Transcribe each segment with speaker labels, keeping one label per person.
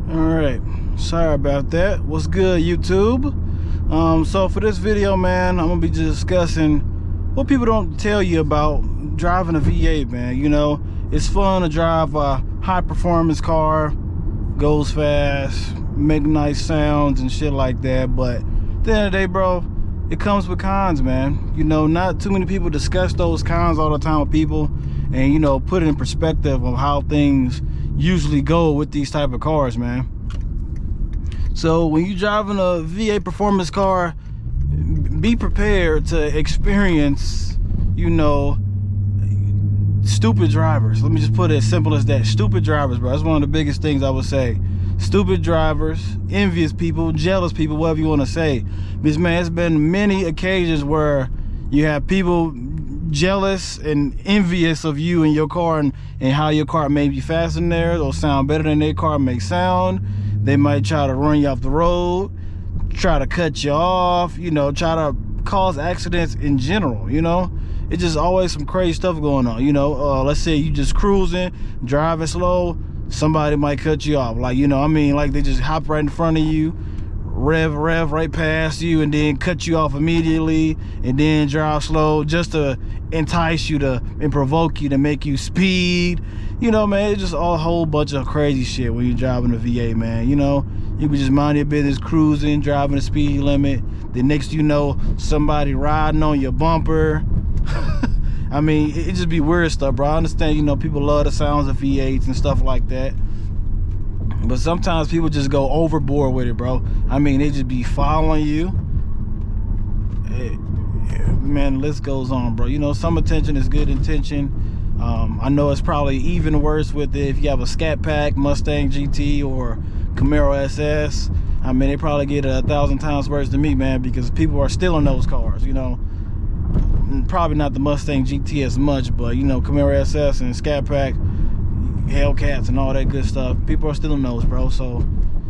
Speaker 1: Alright, sorry about that. What's good, YouTube? So for this video, man, I'm gonna be discussing what people don't tell you about driving a V8, man. You know, it's fun to drive a high performance car, goes fast, make nice sounds and shit like that, but at the end of the day, bro, it comes with cons, man. You know, not too many people discuss those cons all the time with people and, you know, put it in perspective of how things usually go with these type of cars, man. So when you're driving a V8 performance car, be prepared to experience, you know, stupid drivers. Let me just put it as simple as that. Stupid drivers, bro. That's one of the biggest things I would say. Stupid drivers, envious people, jealous people, whatever you want to say. Because, man, it's been many occasions where you have people jealous and envious of you and your car and how your car may be faster than theirs or sound better than their car may sound. They might try to run you off the road, try to cut you off, you know, try to cause accidents in general, you know. It's just always some crazy stuff going on, you know. Let's say you just cruising, driving slow, somebody might cut you off. Like, you know, I mean, like they just hop right in front of you, rev right past you, and then cut you off immediately, and then drive slow just to entice you to and provoke you to make you speed. You know, man, it's just a whole bunch of crazy shit when you're driving a V8, man. You know, you can just mind your business, cruising, driving the speed limit. The next you know, somebody riding on your bumper. I mean, it just be weird stuff, bro. I understand, you know, people love the sounds of V8s and stuff like that. But sometimes people just go overboard with it, bro. I mean, they just be following you. Man, the list goes on, bro. You know, some attention is good intention. I know it's probably even worse with it if you have a Scat Pack, Mustang GT, or Camaro SS. I mean, they probably get 1,000 times worse than me, man, because people are stealing those cars, you know. Probably not the Mustang GT as much, but, you know, Camaro SS and Scat Pack, Hellcats and all that good stuff, people are stealing those, bro. So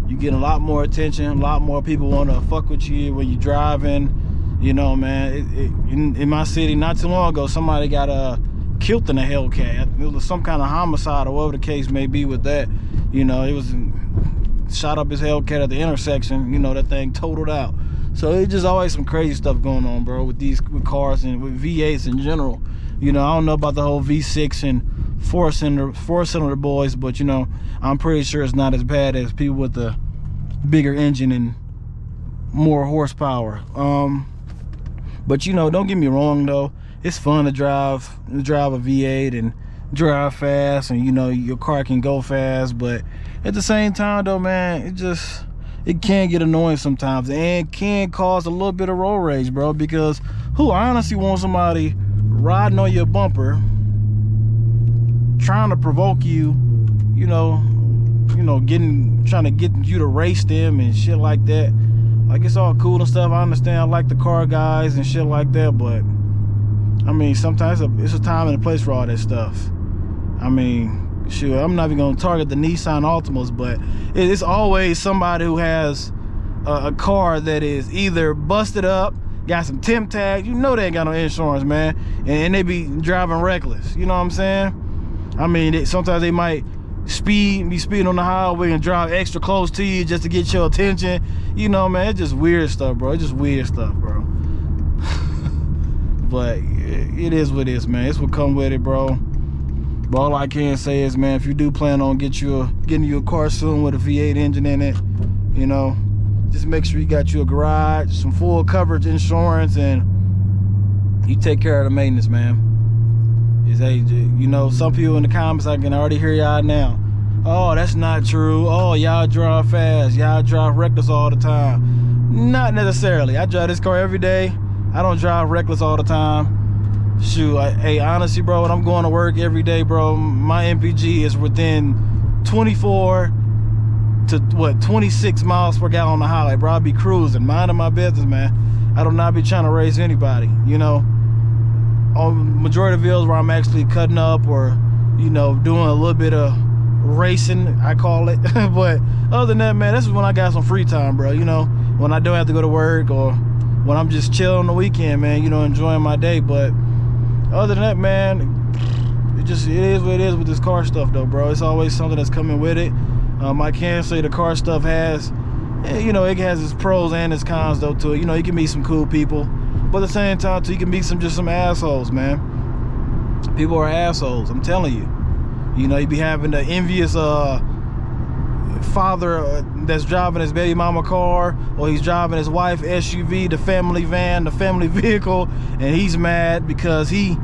Speaker 1: you get a lot more attention, a lot more people want to fuck with you when you're driving. You know, man, in my city not too long ago, somebody got killed in a Hellcat. It was some kind of homicide or whatever the case may be with that. You know, it was shot up his Hellcat at the intersection. You know, that thing totaled out. So it's just always some crazy stuff going on, bro, with cars and with V8s in general. You know, I don't know about the whole V6 and four cylinder boys, but, you know, I'm pretty sure it's not as bad as people with the bigger engine and more horsepower. But, you know, don't get me wrong, though. It's fun to drive a V8 and drive fast, and, you know, your car can go fast. But at the same time, though, man, it can get annoying sometimes and can cause a little bit of road rage, bro, because who honestly wants somebody riding on your bumper trying to provoke you, you know, trying to get you to race them and shit like that. Like, it's all cool and stuff. I understand, I like the car guys and shit like that, but I mean, sometimes it's a time and a place for all that stuff. I mean, sure, I'm not even gonna target the Nissan Altimas, but it's always somebody who has a car that is either busted up, got some temp tags. You know they ain't got no insurance, man, and they be driving reckless. You know what I'm saying? I mean, sometimes they might be speeding on the highway and drive extra close to you just to get your attention. You know, man, it's just weird stuff, bro. It's just weird stuff, bro. But it is what it is, man. It's what come with it, bro. But all I can say is, man, if you do plan on getting you a car soon with a V8 engine in it, you know, just make sure you got you a garage, some full coverage insurance, and you take care of the maintenance, man. You know, some people in the comments, I can already hear y'all now. Oh, that's not true. Oh, y'all drive fast. Y'all drive reckless all the time. Not necessarily. I drive this car every day. I don't drive reckless all the time. Shoot, hey, honestly, bro, when I'm going to work every day, bro, my MPG is within 24 to 26 miles per gallon on the highway, bro. I be cruising, minding my business, man. I do not be trying to race anybody, you know. On majority of videos where I'm actually cutting up or, you know, doing a little bit of racing, I call it. But other than that, man, this is when I got some free time, bro. You know, when I don't have to go to work or when I'm just chilling on the weekend, man, you know, enjoying my day. But other than that, man, it is what it is with this car stuff, though, bro. It's always something that's coming with it. I can say the car stuff has, you know, it has its pros and its cons though to it. You know, you can meet some cool people, but at the same time too, you can meet some assholes, man. People are assholes, I'm telling you. You know, you be having the envious father that's driving his baby mama car, or he's driving his wife SUV, the family van, the family vehicle, and he's mad because he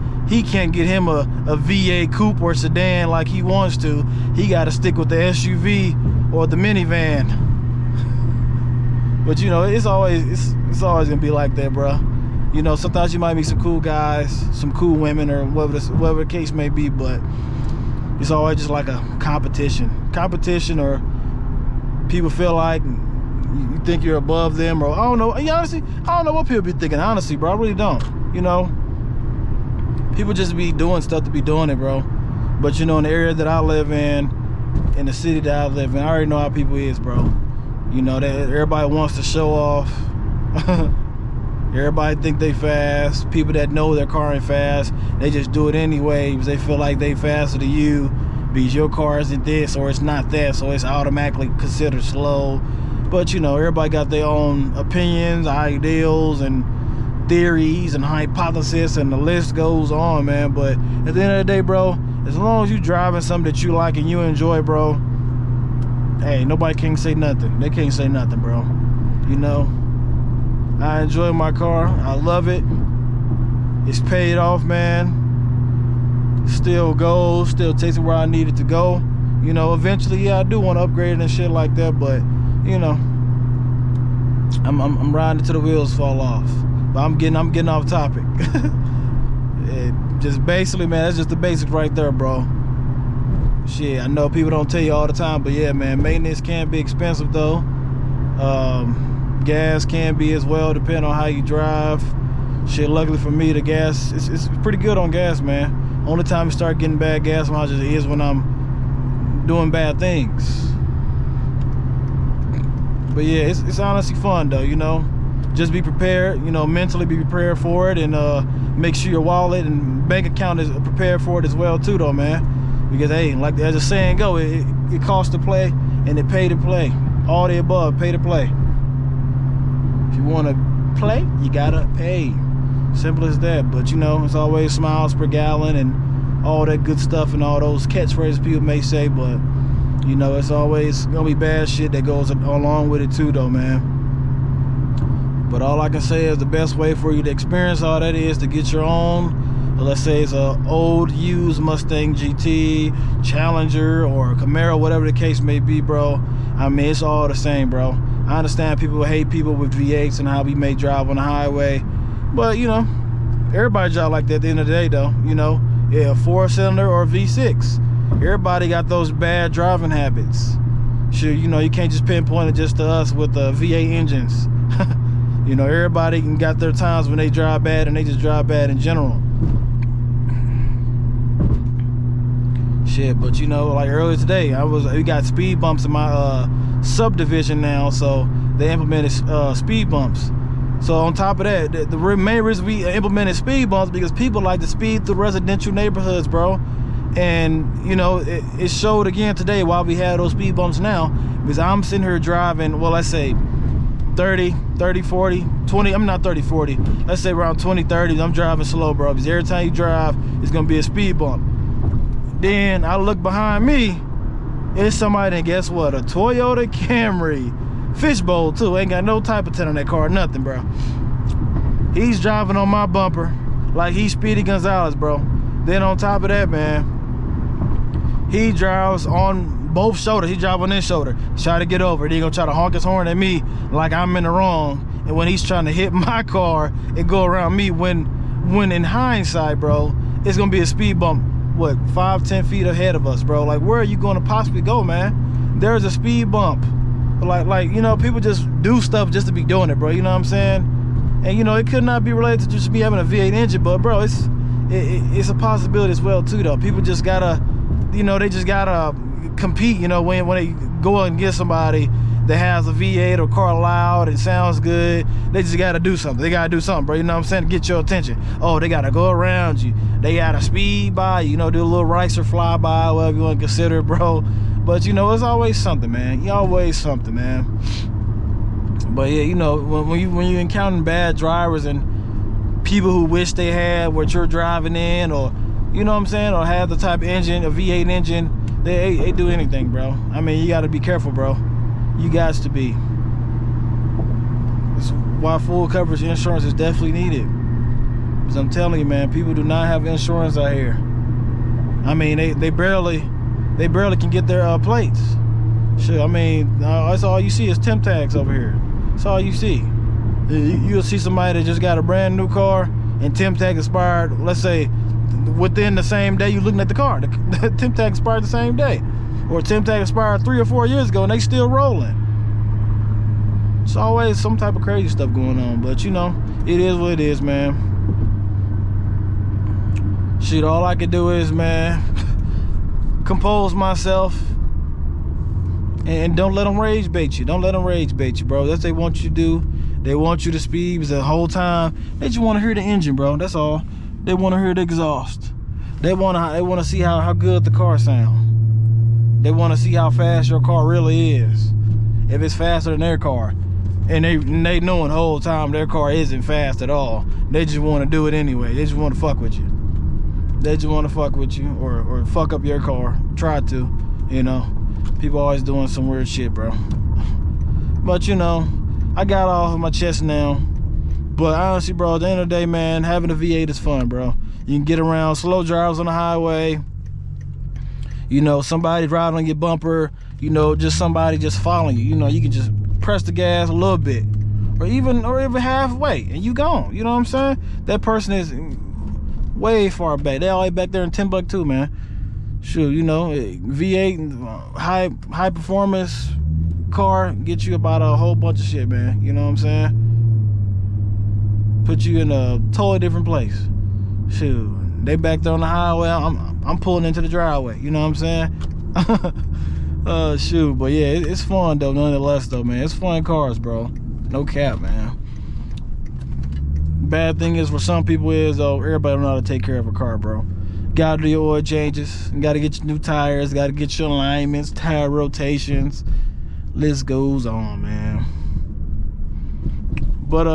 Speaker 1: can't get him a VA coupe or sedan like he wants to. He got to stick with the SUV or the minivan. But you know, it's always gonna be like that, bro. You know, sometimes you might meet some cool guys, some cool women, or whatever the case may be, but it's always just like a competition, or people feel like you think you're above them, or I don't know. Honestly, I don't know what people be thinking. Honestly, bro, I really don't. You know, people just be doing stuff to be doing it, bro. But you know, in the area that I live in the city that I live in, I already know how people is, bro. You know, that everybody wants to show off. Everybody think they fast. People that know their car ain't fast, they just do it anyway because they feel like they faster than you, because your car isn't this or it's not that, so it's automatically considered slow. But you know, everybody got their own opinions, ideals, and theories, and hypotheses, and the list goes on, man. But at the end of the day, bro, as long as you driving something that you like and you enjoy, bro, hey, nobody can say nothing. They can't say nothing, bro. You know, I enjoy my car. I love it. It's paid off, man. Still goes, still takes it where I need it to go. You know, eventually, yeah, I do want to upgrade it and shit like that, but you know, I'm riding until the wheels fall off. But I'm getting off topic. Just basically, man, that's just the basics right there, bro. Shit, I know people don't tell you all the time, but yeah, man, maintenance can be expensive though. Gas can be as well, depending on how you drive. Shit, luckily for me, the gas, it's pretty good on gas, man. Only time you start getting bad gas mileage is when I'm doing bad things. But yeah, it's honestly fun though, you know. Just be prepared, you know, mentally be prepared for it, and make sure your wallet and bank account is prepared for it as well too though, man. Because hey, like as the saying go, it costs to play and it pay to play. All the above, pay to play. If you want to play, you gotta pay. Simple as that. But you know, it's always miles per gallon and all that good stuff and all those catchphrases people may say, but you know, it's always gonna be bad shit that goes along with it too though, man. But all I can say is the best way for you to experience all that is to get your own, let's say it's a old used Mustang GT, Challenger, or Camaro, whatever the case may be, bro. I mean, it's all the same, bro. I understand people hate people with V8s and how we may drive on the highway, but you know, everybody drive like that at the end of the day though, you know. Yeah, 4-cylinder or V6. Everybody got those bad driving habits. Sure, you know, you can't just pinpoint it just to us with the V8 engines. You know, everybody got their times when they drive bad, and they just drive bad in general. Shit, but you know, like earlier today, we got speed bumps in my subdivision now, so they implemented speed bumps. So on top of that, the main reason we implemented speed bumps because people like to speed through residential neighborhoods, bro. And you know, it showed again today why we had those speed bumps now, because I'm sitting here driving, well, let's say 30, 40, 20, I'm not 30, 40, let's say around 20, 30, I'm driving slow, bro, because every time you drive, it's gonna be a speed bump. Then I look behind me, it's somebody, and guess what, a Toyota Camry, fishbowl too, ain't got no type of tent on that car, nothing, bro. He's driving on my bumper like he's Speedy Gonzalez, bro. Then on top of that, man, he drives on both shoulders. He drives on this shoulder, try to get over. Then he gonna try to honk his horn at me like I'm in the wrong. And when he's trying to hit my car and go around me, when in hindsight, bro, it's gonna be a speed bump, what, 5-10 feet ahead of us, bro. Like, where are you gonna possibly go, man? There's a speed bump. Like you know, people just do stuff just to be doing it, bro. You know what I'm saying? And you know, it could not be related to just me having a V8 engine, but bro, it's a possibility as well too though. People just gotta, you know, they just gotta compete, you know, when they go and get somebody that has a V8 or car loud and sounds good, they just gotta do something. They gotta do something, bro, you know what I'm saying, to get your attention. Oh, they gotta go around you, they gotta speed by you, you know, do a little racer fly by, whatever you want to consider it, bro. But you know, it's always something, man. You always something, man. But yeah, you know, when you encounter bad drivers and people who wish they had what you're driving in, or you know what I'm saying, or have the type of engine, a V8 engine, they do anything, bro. I mean, you got to be careful, bro. You got to be. That's why full coverage insurance is definitely needed. Because I'm telling you, man, people do not have insurance out here. I mean, they barely can get their plates. Shit, I mean, that's all you see is temp tags over here. That's all you see. You'll see somebody that just got a brand new car and temp tag expired, let's say, within the same day you're looking at the car. The temp tag expired the same day. Or temp tag expired 3 or 4 years ago and they still rolling. It's always some type of crazy stuff going on. But, you know, it is what it is, man. Shit, all I can do is, man, compose myself and don't let them rage bait you. Don't let them rage bait you, bro. That's what they want you to do. They want you to speed because the whole time they just want to hear the engine, bro. That's all. They want to hear the exhaust. They want to see how good the car sounds. They want to see how fast your car really is. If it's faster than their car, and they knowing the whole time their car isn't fast at all, they just want to do it anyway. They just want to fuck with you. They just want to fuck with you or fuck up your car. Try to, you know. People always doing some weird shit, bro. But, you know, I got off of my chest now. But honestly, bro, at the end of the day, man, having a V8 is fun, bro. You can get around, slow drives on the highway. You know, somebody driving on your bumper. You know, just somebody just following you. You know, you can just press the gas a little bit. Or even halfway, and you gone. You know what I'm saying? That person is way far back. They all the way back there in Timbuktu, man. Shoot, you know, V8, high performance car, get you about a whole bunch of shit, man. You know what I'm saying? Put you in a totally different place. Shoot, they back there on the highway. I'm pulling into the driveway. You know what I'm saying? Shoot, but yeah, it's fun though. Nonetheless, though, man, it's fun cars, bro. No cap, man. Bad thing is for some people is though, everybody don't know how to take care of a car, bro. Gotta do your oil changes. Gotta get your new tires. Gotta get your alignments, tire rotations. List goes on, man. But